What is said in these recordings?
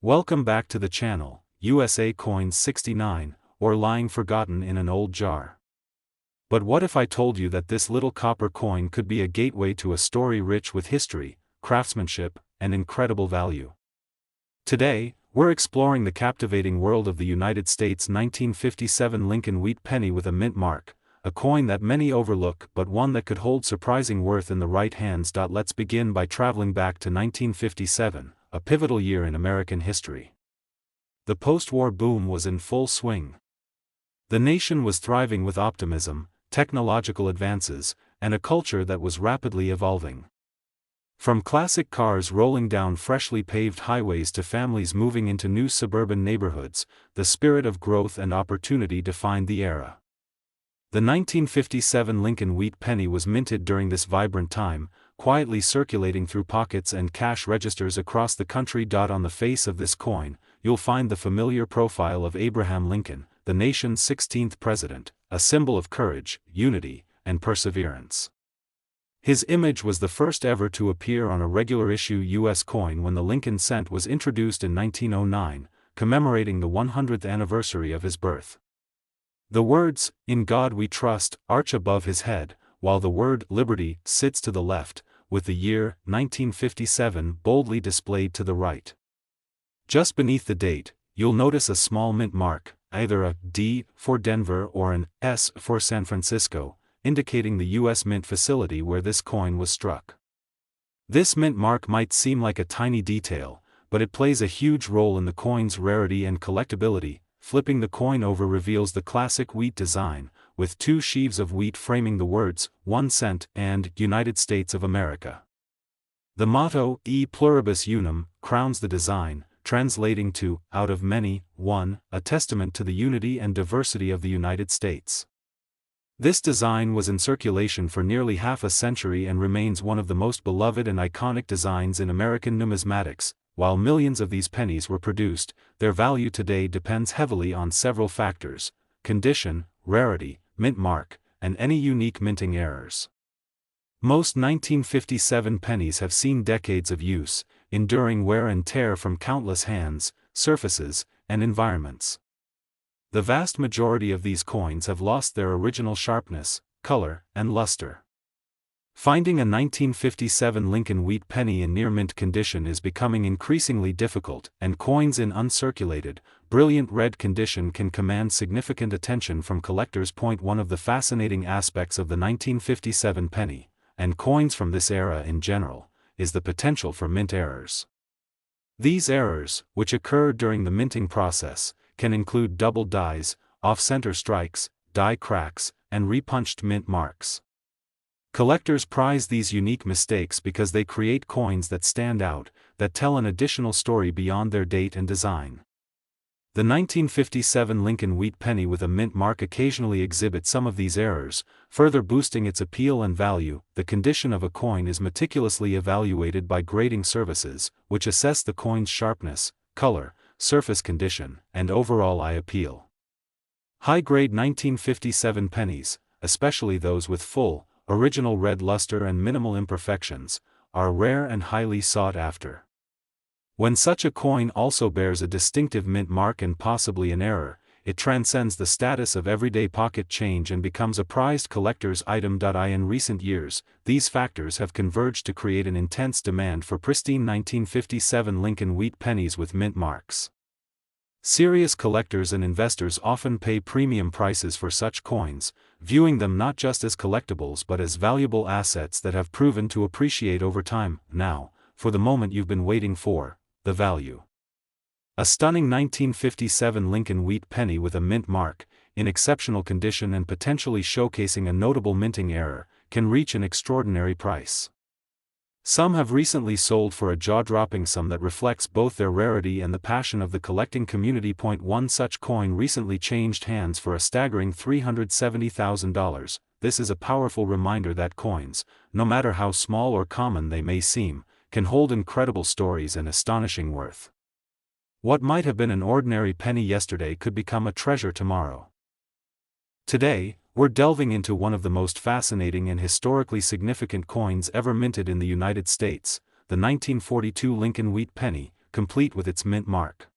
Welcome back to the channel, USA Coins 69, or lying forgotten in an old jar. But what if I told you that this little copper coin could be a gateway to a story rich with history, craftsmanship, and incredible value? Today, we're exploring the captivating world of the United States 1957 Lincoln Wheat Penny with a mint mark, a coin that many overlook but one that could hold surprising worth in the right hands. Let's begin by traveling back to 1957, a pivotal year in American history. The post-war boom was in full swing. The nation was thriving with optimism, technological advances, and a culture that was rapidly evolving. From classic cars rolling down freshly paved highways to families moving into new suburban neighborhoods, the spirit of growth and opportunity defined the era. The 1957 Lincoln Wheat Penny was minted during this vibrant time, quietly circulating through pockets and cash registers across the country. On the face of this coin, you'll find the familiar profile of Abraham Lincoln, the nation's 16th president, a symbol of courage, unity, and perseverance. His image was the first ever to appear on a regular issue U.S. coin when the Lincoln cent was introduced in 1909, commemorating the 100th anniversary of his birth. The words, "In God We Trust," arch above his head, while the word "Liberty" sits to the left, with the year 1957 boldly displayed to the right. Just beneath the date, you'll notice a small mint mark, either a D for Denver or an S for San Francisco, indicating the U.S. Mint facility where this coin was struck. This mint mark might seem like a tiny detail, but it plays a huge role in the coin's rarity and collectability. Flipping the coin over reveals the classic wheat design, with two sheaves of wheat framing the words, 1 cent and United States of America. The motto, E pluribus unum, crowns the design, translating to, out of many, one, a testament to the unity and diversity of the United States. This design was in circulation for nearly half a century and remains one of the most beloved and iconic designs in American numismatics. While millions of these pennies were produced, their value today depends heavily on several factors: condition, rarity, mint mark, and any unique minting errors. Most 1957 pennies have seen decades of use, enduring wear and tear from countless hands, surfaces, and environments. The vast majority of these coins have lost their original sharpness, color, and luster. Finding a 1957 Lincoln Wheat Penny in near-mint condition is becoming increasingly difficult, and coins in uncirculated, brilliant red condition can command significant attention from collectors. One of the fascinating aspects of the 1957 penny, and coins from this era in general, is the potential for mint errors. These errors, which occur during the minting process, can include double dies, off-center strikes, die cracks, and repunched mint marks. Collectors prize these unique mistakes because they create coins that stand out, that tell an additional story beyond their date and design. The 1957 Lincoln Wheat Penny with a mint mark occasionally exhibits some of these errors, further boosting its appeal and value. The condition of a coin is meticulously evaluated by grading services, which assess the coin's sharpness, color, surface condition, and overall eye appeal. High-grade 1957 pennies, especially those with full, original red luster and minimal imperfections, are rare and highly sought after. When such a coin also bears a distinctive mint mark and possibly an error, it transcends the status of everyday pocket change and becomes a prized collector's item. In recent years, these factors have converged to create an intense demand for pristine 1957 Lincoln Wheat pennies with mint marks. Serious collectors and investors often pay premium prices for such coins, viewing them not just as collectibles but as valuable assets that have proven to appreciate over time. Now, for the moment you've been waiting for, the value. A stunning 1957 Lincoln Wheat Penny with a mint mark, in exceptional condition and potentially showcasing a notable minting error, can reach an extraordinary price. Some have recently sold for a jaw-dropping sum that reflects both their rarity and the passion of the collecting community. One such coin recently changed hands for a staggering $370,000. This is a powerful reminder that coins, no matter how small or common they may seem, can hold incredible stories and astonishing worth. What might have been an ordinary penny yesterday could become a treasure tomorrow. Today, we're delving into one of the most fascinating and historically significant coins ever minted in the United States, the 1942 Lincoln Wheat Penny, complete with its mint mark.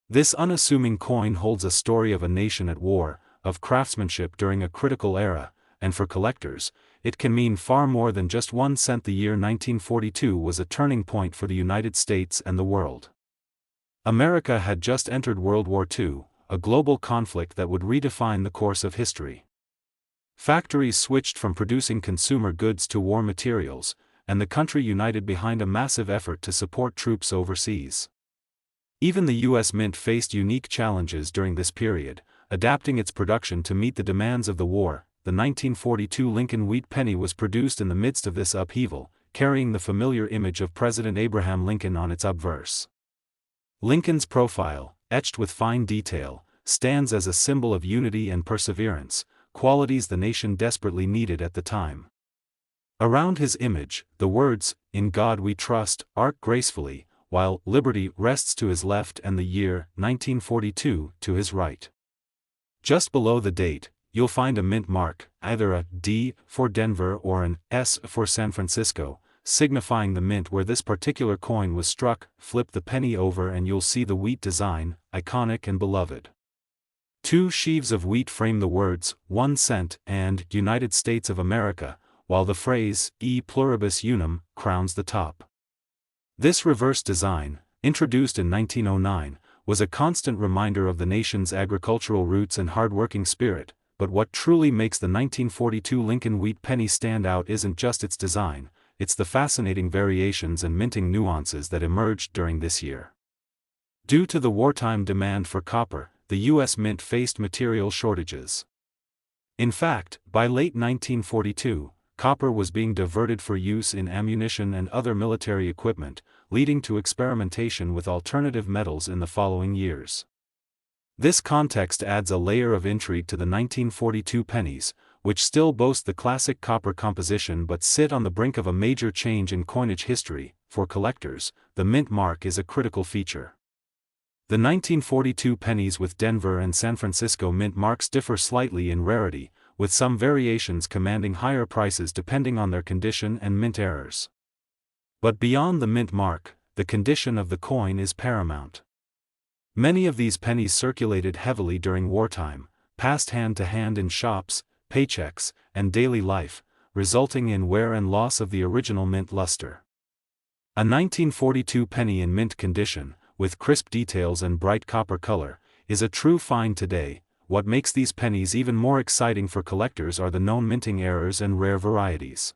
This unassuming coin holds a story of a nation at war, of craftsmanship during a critical era, and for collectors, it can mean far more than just 1 cent. The year 1942 was a turning point for the United States and the world. America had just entered World War II, a global conflict that would redefine the course of history. Factories switched from producing consumer goods to war materials, and the country united behind a massive effort to support troops overseas. Even the U.S. Mint faced unique challenges during this period, adapting its production to meet the demands of the war. The 1942 Lincoln Wheat Penny was produced in the midst of this upheaval, carrying the familiar image of President Abraham Lincoln on its obverse. Lincoln's profile, etched with fine detail, stands as a symbol of unity and perseverance, qualities the nation desperately needed at the time. Around his image, the words, "In God We Trust," arc gracefully, while "Liberty" rests to his left and the year 1942 to his right. Just below the date, you'll find a mint mark, either a D for Denver or an S for San Francisco, signifying the mint where this particular coin was struck. Flip the penny over and you'll see the wheat design, iconic and beloved. 2 sheaves of wheat frame the words, 1 cent and United States of America, while the phrase, E pluribus unum, crowns the top. This reverse design, introduced in 1909, was a constant reminder of the nation's agricultural roots and hard-working spirit. But what truly makes the 1942 Lincoln Wheat Penny stand out isn't just its design, it's the fascinating variations and minting nuances that emerged during this year. Due to the wartime demand for copper, the U.S. Mint faced material shortages. In fact, by late 1942, copper was being diverted for use in ammunition and other military equipment, leading to experimentation with alternative metals in the following years. This context adds a layer of intrigue to the 1942 pennies, which still boast the classic copper composition but sit on the brink of a major change in coinage history. For collectors, the mint mark is a critical feature. The 1942 pennies with Denver and San Francisco mint marks differ slightly in rarity, with some variations commanding higher prices depending on their condition and mint errors. But beyond the mint mark, the condition of the coin is paramount. Many of these pennies circulated heavily during wartime, passed hand to hand in shops, paychecks, and daily life, resulting in wear and loss of the original mint luster. A 1942 penny in mint condition, with crisp details and bright copper color, is a true find today. What makes these pennies even more exciting for collectors are the known minting errors and rare varieties.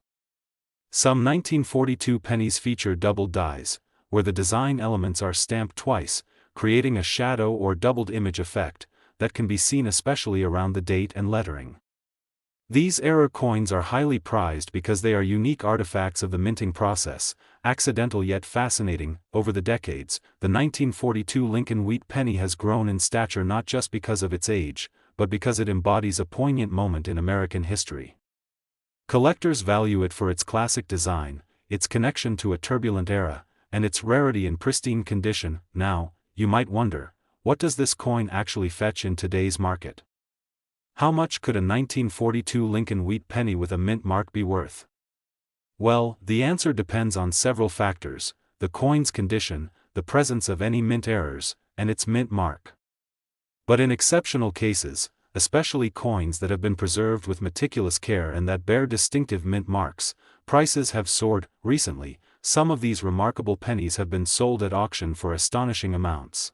Some 1942 pennies feature doubled dies, where the design elements are stamped twice, creating a shadow or doubled image effect that can be seen especially around the date and lettering. These error coins are highly prized because they are unique artifacts of the minting process, accidental yet fascinating. Over the decades, the 1942 Lincoln Wheat Penny has grown in stature not just because of its age, but because it embodies a poignant moment in American history. Collectors value it for its classic design, its connection to a turbulent era, and its rarity in pristine condition. Now, you might wonder, what does this coin actually fetch in today's market? How much could a 1942 Lincoln Wheat Penny with a mint mark be worth? Well, the answer depends on several factors: the coin's condition, the presence of any mint errors, and its mint mark. But in exceptional cases, especially coins that have been preserved with meticulous care and that bear distinctive mint marks, prices have soared. Recently, some of these remarkable pennies have been sold at auction for astonishing amounts.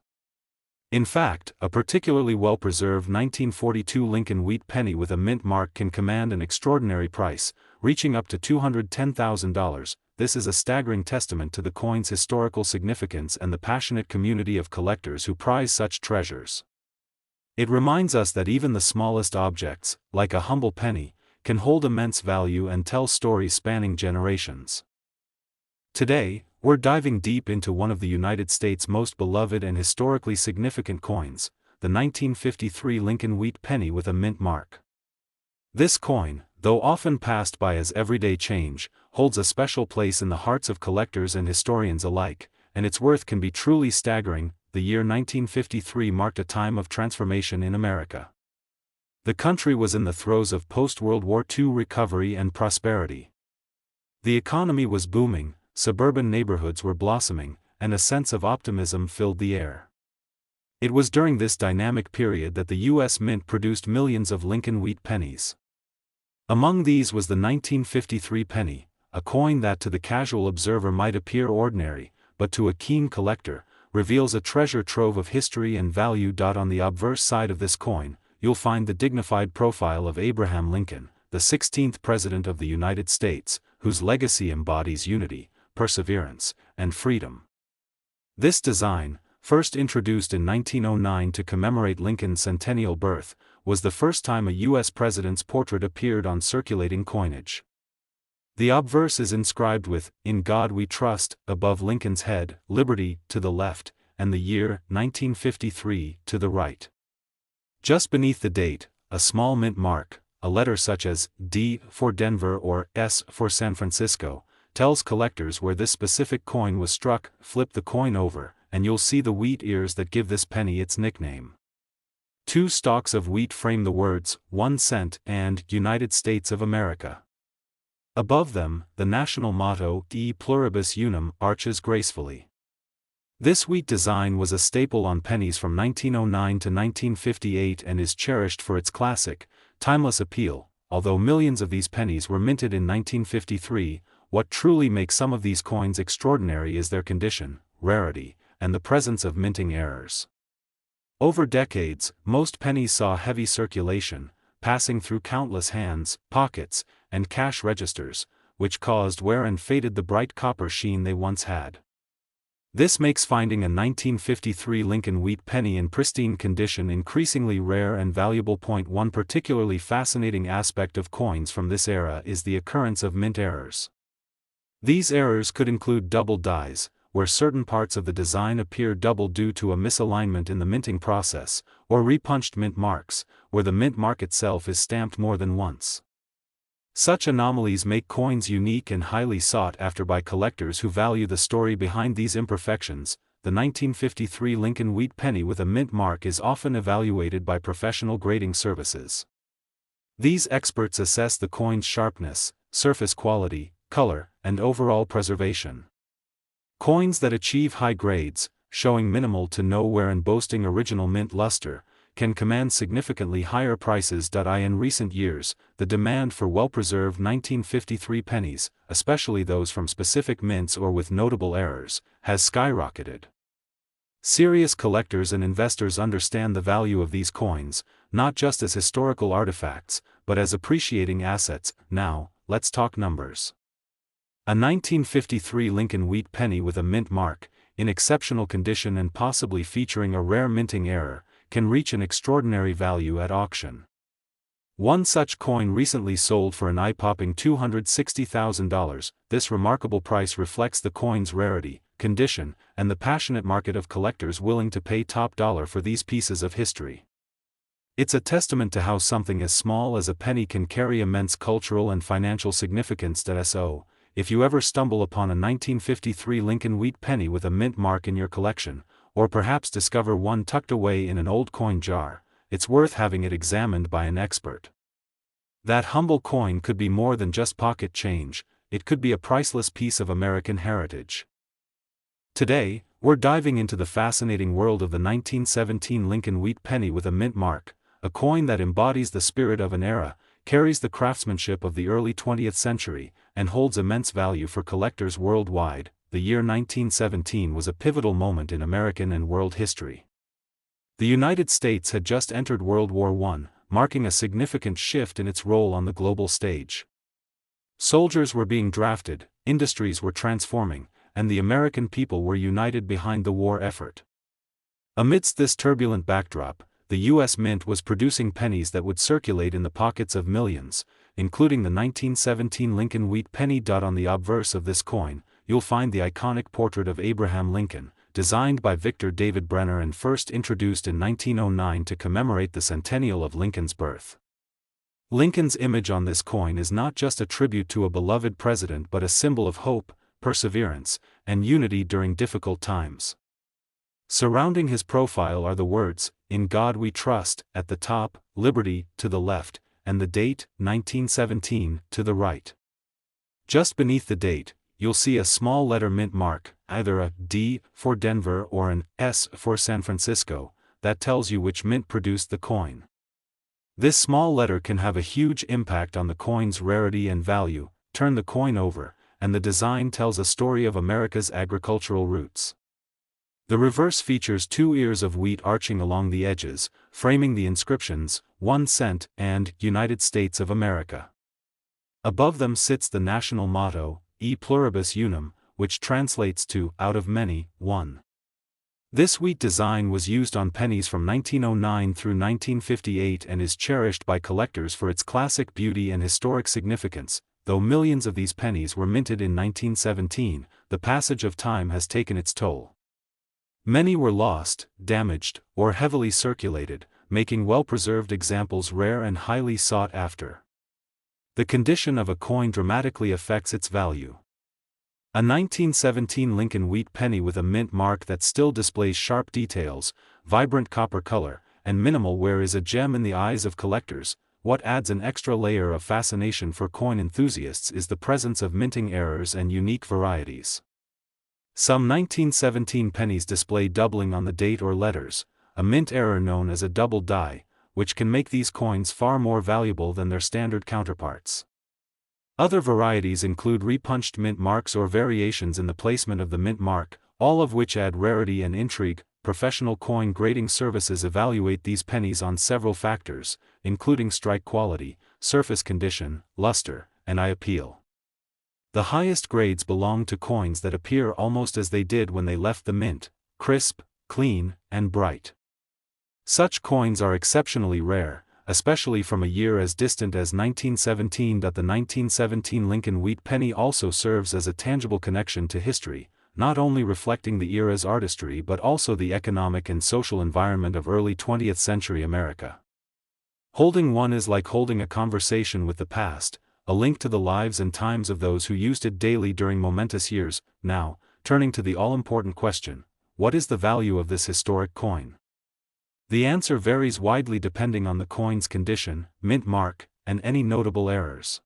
In fact, a particularly well-preserved 1942 Lincoln Wheat Penny with a mint mark can command an extraordinary price, reaching up to $210,000. This is a staggering testament to the coin's historical significance and the passionate community of collectors who prize such treasures. It reminds us that even the smallest objects, like a humble penny, can hold immense value and tell stories spanning generations. Today, we're diving deep into one of the United States' most beloved and historically significant coins, the 1953 Lincoln Wheat Penny with a mint mark. This coin, though often passed by as everyday change, holds a special place in the hearts of collectors and historians alike, and its worth can be truly staggering. The year 1953 marked a time of transformation in America. The country was in the throes of post-World War II recovery and prosperity. The economy was booming, suburban neighborhoods were blossoming, and a sense of optimism filled the air. It was during this dynamic period that the U.S. Mint produced millions of Lincoln Wheat Pennies. Among these was the 1953 penny, a coin that to the casual observer might appear ordinary, but to a keen collector, reveals a treasure trove of history and value. On the obverse side of this coin, you'll find the dignified profile of Abraham Lincoln, the 16th President of the United States, whose legacy embodies unity, perseverance, and freedom. This design, first introduced in 1909 to commemorate Lincoln's centennial birth, was the first time a U.S. president's portrait appeared on circulating coinage. The obverse is inscribed with, "In God We Trust," above Lincoln's head, "Liberty," to the left, and the year, 1953, to the right. Just beneath the date, a small mint mark, a letter such as D for Denver or S for San Francisco, tells collectors where this specific coin was struck. Flip the coin over, and you'll see the wheat ears that give this penny its nickname. 2 stalks of wheat frame the words, 1 cent and United States of America. Above them, the national motto, E pluribus unum, arches gracefully. This wheat design was a staple on pennies from 1909 to 1958 and is cherished for its classic, timeless appeal. Although millions of these pennies were minted in 1953, what truly makes some of these coins extraordinary is their condition, rarity, and the presence of minting errors. Over decades, most pennies saw heavy circulation, passing through countless hands, pockets, and cash registers, which caused wear and faded the bright copper sheen they once had. This makes finding a 1953 Lincoln Wheat Penny in pristine condition increasingly rare and valuable. One particularly fascinating aspect of coins from this era is the occurrence of mint errors. These errors could include double dies, where certain parts of the design appear double due to a misalignment in the minting process, or repunched mint marks, where the mint mark itself is stamped more than once. Such anomalies make coins unique and highly sought after by collectors who value the story behind these imperfections. The 1953 Lincoln Wheat Penny with a mint mark is often evaluated by professional grading services. These experts assess the coin's sharpness, surface quality, color, and overall preservation. Coins that achieve high grades, showing minimal to no wear and boasting original mint luster, can command significantly higher prices. In recent years, the demand for well-preserved 1953 pennies, especially those from specific mints or with notable errors, has skyrocketed. Serious collectors and investors understand the value of these coins, not just as historical artifacts, but as appreciating assets. Now, let's talk numbers. A 1953 Lincoln Wheat Penny with a mint mark, in exceptional condition and possibly featuring a rare minting error, can reach an extraordinary value at auction. One such coin recently sold for an eye-popping $260,000. This remarkable price reflects the coin's rarity, condition, and the passionate market of collectors willing to pay top dollar for these pieces of history. It's a testament to how something as small as a penny can carry immense cultural and financial significance. So, if you ever stumble upon a 1953 Lincoln Wheat Penny with a mint mark in your collection, or perhaps discover one tucked away in an old coin jar, it's worth having it examined by an expert. That humble coin could be more than just pocket change, it could be a priceless piece of American heritage. Today, we're diving into the fascinating world of the 1917 Lincoln Wheat Penny with a mint mark, a coin that embodies the spirit of an era, carries the craftsmanship of the early 20th century, and holds immense value for collectors worldwide. The year 1917 was a pivotal moment in American and world history. The United States had just entered World War I, marking a significant shift in its role on the global stage. Soldiers were being drafted, industries were transforming, and the American people were united behind the war effort. Amidst this turbulent backdrop, the U.S. Mint was producing pennies that would circulate in the pockets of millions, including the 1917 Lincoln Wheat Penny. On the obverse of this coin, you'll find the iconic portrait of Abraham Lincoln, designed by Victor David Brenner and first introduced in 1909 to commemorate the centennial of Lincoln's birth. Lincoln's image on this coin is not just a tribute to a beloved president but a symbol of hope, perseverance, and unity during difficult times. Surrounding his profile are the words, "In God We Trust," at the top, "Liberty," to the left, and the date, 1917, to the right. Just beneath the date, you'll see a small letter mint mark, either a D for Denver or an S for San Francisco, that tells you which mint produced the coin. This small letter can have a huge impact on the coin's rarity and value. Turn the coin over, and the design tells a story of America's agricultural roots. The reverse features 2 ears of wheat arching along the edges, framing the inscriptions, 1 cent and United States of America. Above them sits the national motto, E pluribus unum, which translates to, out of many, one. This wheat design was used on pennies from 1909 through 1958 and is cherished by collectors for its classic beauty and historic significance. Though millions of these pennies were minted in 1917, the passage of time has taken its toll. Many were lost, damaged, or heavily circulated, making well-preserved examples rare and highly sought after. The condition of a coin dramatically affects its value. A 1917 Lincoln Wheat Penny with a mint mark that still displays sharp details, vibrant copper color, and minimal wear is a gem in the eyes of collectors. What adds an extra layer of fascination for coin enthusiasts is the presence of minting errors and unique varieties. Some 1917 pennies display doubling on the date or letters, a mint error known as a double die, which can make these coins far more valuable than their standard counterparts. Other varieties include repunched mint marks or variations in the placement of the mint mark, all of which add rarity and intrigue. Professional coin grading services evaluate these pennies on several factors, including strike quality, surface condition, luster, and eye appeal. The highest grades belong to coins that appear almost as they did when they left the mint, crisp, clean, and bright. Such coins are exceptionally rare, especially from a year as distant as 1917. The 1917 Lincoln Wheat Penny also serves as a tangible connection to history, not only reflecting the era's artistry but also the economic and social environment of early 20th century America. Holding one is like holding a conversation with the past, a link to the lives and times of those who used it daily during momentous years. Now, turning to the all-important question, what is the value of this historic coin? The answer varies widely depending on the coin's condition, mint mark, and any notable errors.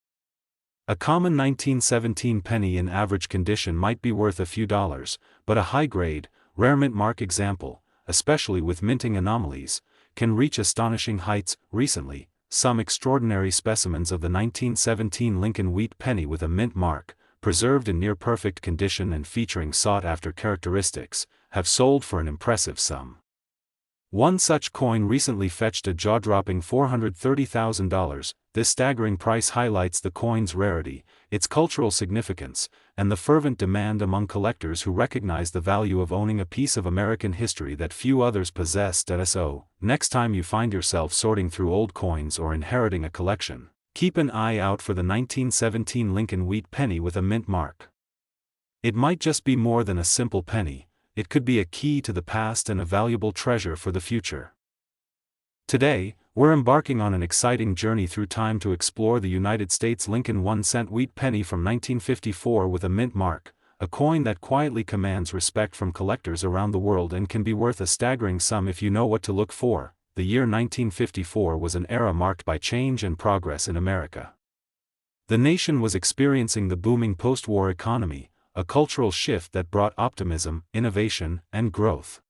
A common 1917 penny in average condition might be worth a few dollars, but a high-grade, rare mint mark example, especially with minting anomalies, can reach astonishing heights. Recently, some extraordinary specimens of the 1917 Lincoln Wheat Penny with a mint mark, preserved in near-perfect condition and featuring sought-after characteristics, have sold for an impressive sum. One such coin recently fetched a jaw-dropping $430,000. This staggering price highlights the coin's rarity, its cultural significance, and the fervent demand among collectors who recognize the value of owning a piece of American history that few others possess. So, next time you find yourself sorting through old coins or inheriting a collection, keep an eye out for the 1917 Lincoln Wheat Penny with a mint mark. It might just be more than a simple penny. It could be a key to the past and a valuable treasure for the future. Today, we're embarking on an exciting journey through time to explore the United States Lincoln 1-cent wheat penny from 1954 with a mint mark, a coin that quietly commands respect from collectors around the world and can be worth a staggering sum if you know what to look for. The year 1954 was an era marked by change and progress in America. The nation was experiencing the booming post-war economy, a cultural shift that brought optimism, innovation, and growth.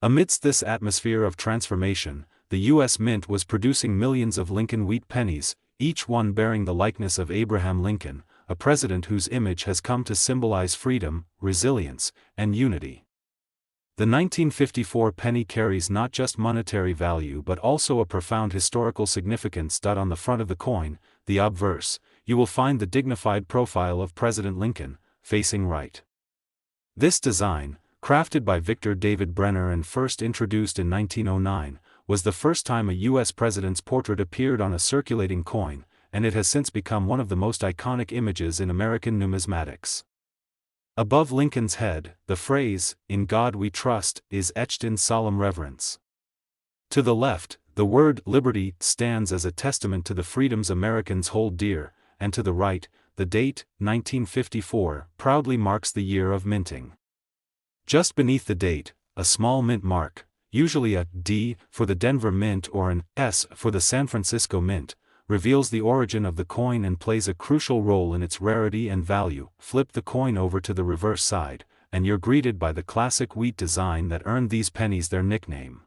Amidst this atmosphere of transformation, the U.S. Mint was producing millions of Lincoln Wheat Pennies, each one bearing the likeness of Abraham Lincoln, a president whose image has come to symbolize freedom, resilience, and unity. The 1954 penny carries not just monetary value but also a profound historical significance. On the front of the coin, the obverse, you will find the dignified profile of President Lincoln, facing right. This design, crafted by Victor David Brenner and first introduced in 1909, was the first time a U.S. president's portrait appeared on a circulating coin, and it has since become one of the most iconic images in American numismatics. Above Lincoln's head, the phrase, "In God We Trust," is etched in solemn reverence. To the left, the word "liberty" stands as a testament to the freedoms Americans hold dear, and to the right, the date, 1954, proudly marks the year of minting. Just beneath the date, a small mint mark, usually a D for the Denver Mint or an S for the San Francisco Mint, reveals the origin of the coin and plays a crucial role in its rarity and value. Flip the coin over to the reverse side, and you're greeted by the classic wheat design that earned these pennies their nickname.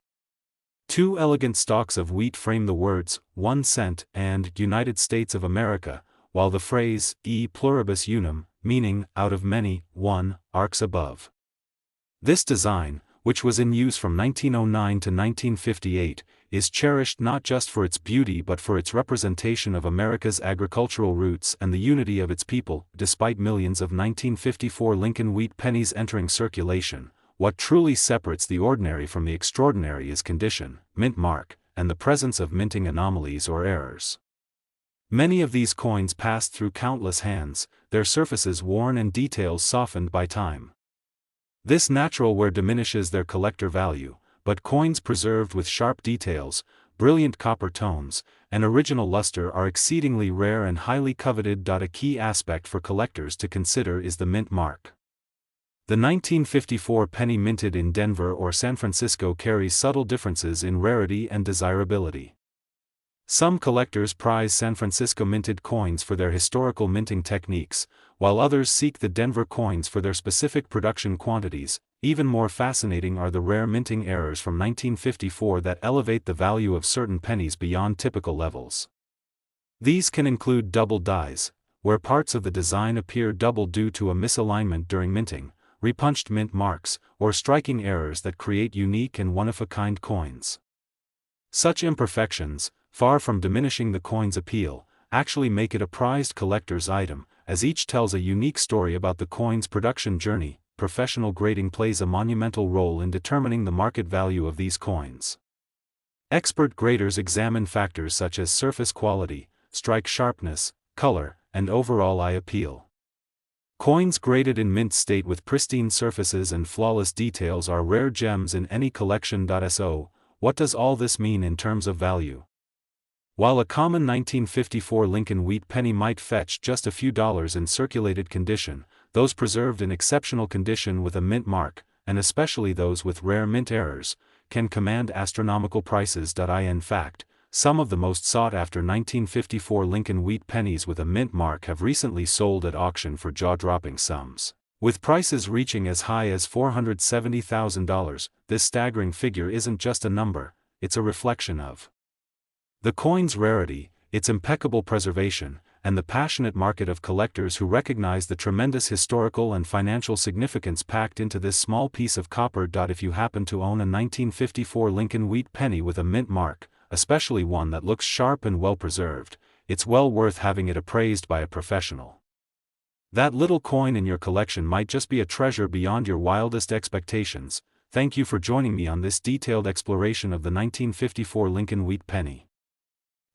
Two elegant stalks of wheat frame the words, 1 cent, and United States of America, while the phrase, e pluribus unum, meaning, out of many, one, arcs above. This design, which was in use from 1909 to 1958, is cherished not just for its beauty but for its representation of America's agricultural roots and the unity of its people. Despite millions of 1954 Lincoln wheat pennies entering circulation, what truly separates the ordinary from the extraordinary is condition, mint mark, and the presence of minting anomalies or errors. Many of these coins passed through countless hands, their surfaces worn and details softened by time. This natural wear diminishes their collector value, but coins preserved with sharp details, brilliant copper tones, and original luster are exceedingly rare and highly coveted. A key aspect for collectors to consider is the mint mark. The 1954 penny minted in Denver or San Francisco carries subtle differences in rarity and desirability. Some collectors prize San Francisco minted coins for their historical minting techniques, while others seek the Denver coins for their specific production quantities. Even more fascinating are the rare minting errors from 1954 that elevate the value of certain pennies beyond typical levels. These can include double dies, where parts of the design appear double due to a misalignment during minting, repunched mint marks, or striking errors that create unique and one-of-a-kind coins. Such imperfections, far from diminishing the coin's appeal, actually make it a prized collector's item, as each tells a unique story about the coin's production journey. Professional grading plays a monumental role in determining the market value of these coins. Expert graders examine factors such as surface quality, strike sharpness, color, and overall eye appeal. Coins graded in mint state with pristine surfaces and flawless details are rare gems in any collection. So, what does all this mean in terms of value? While a common 1954 Lincoln wheat penny might fetch just a few dollars in circulated condition, those preserved in exceptional condition with a mint mark, and especially those with rare mint errors, can command astronomical prices. In fact, some of the most sought-after 1954 Lincoln wheat pennies with a mint mark have recently sold at auction for jaw-dropping sums, with prices reaching as high as $470,000. This staggering figure isn't just a number, it's a reflection of the coin's rarity, its impeccable preservation, and the passionate market of collectors who recognize the tremendous historical and financial significance packed into this small piece of copper. If you happen to own a 1954 Lincoln wheat penny with a mint mark, especially one that looks sharp and well preserved, it's well worth having it appraised by a professional. That little coin in your collection might just be a treasure beyond your wildest expectations. Thank you for joining me on this detailed exploration of the 1954 Lincoln wheat penny.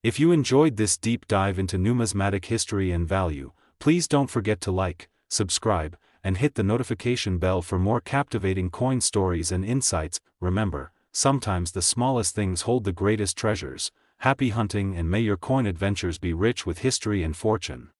If you enjoyed this deep dive into numismatic history and value, please don't forget to like, subscribe, and hit the notification bell for more captivating coin stories and insights. Remember, sometimes the smallest things hold the greatest treasures. Happy hunting, and may your coin adventures be rich with history and fortune.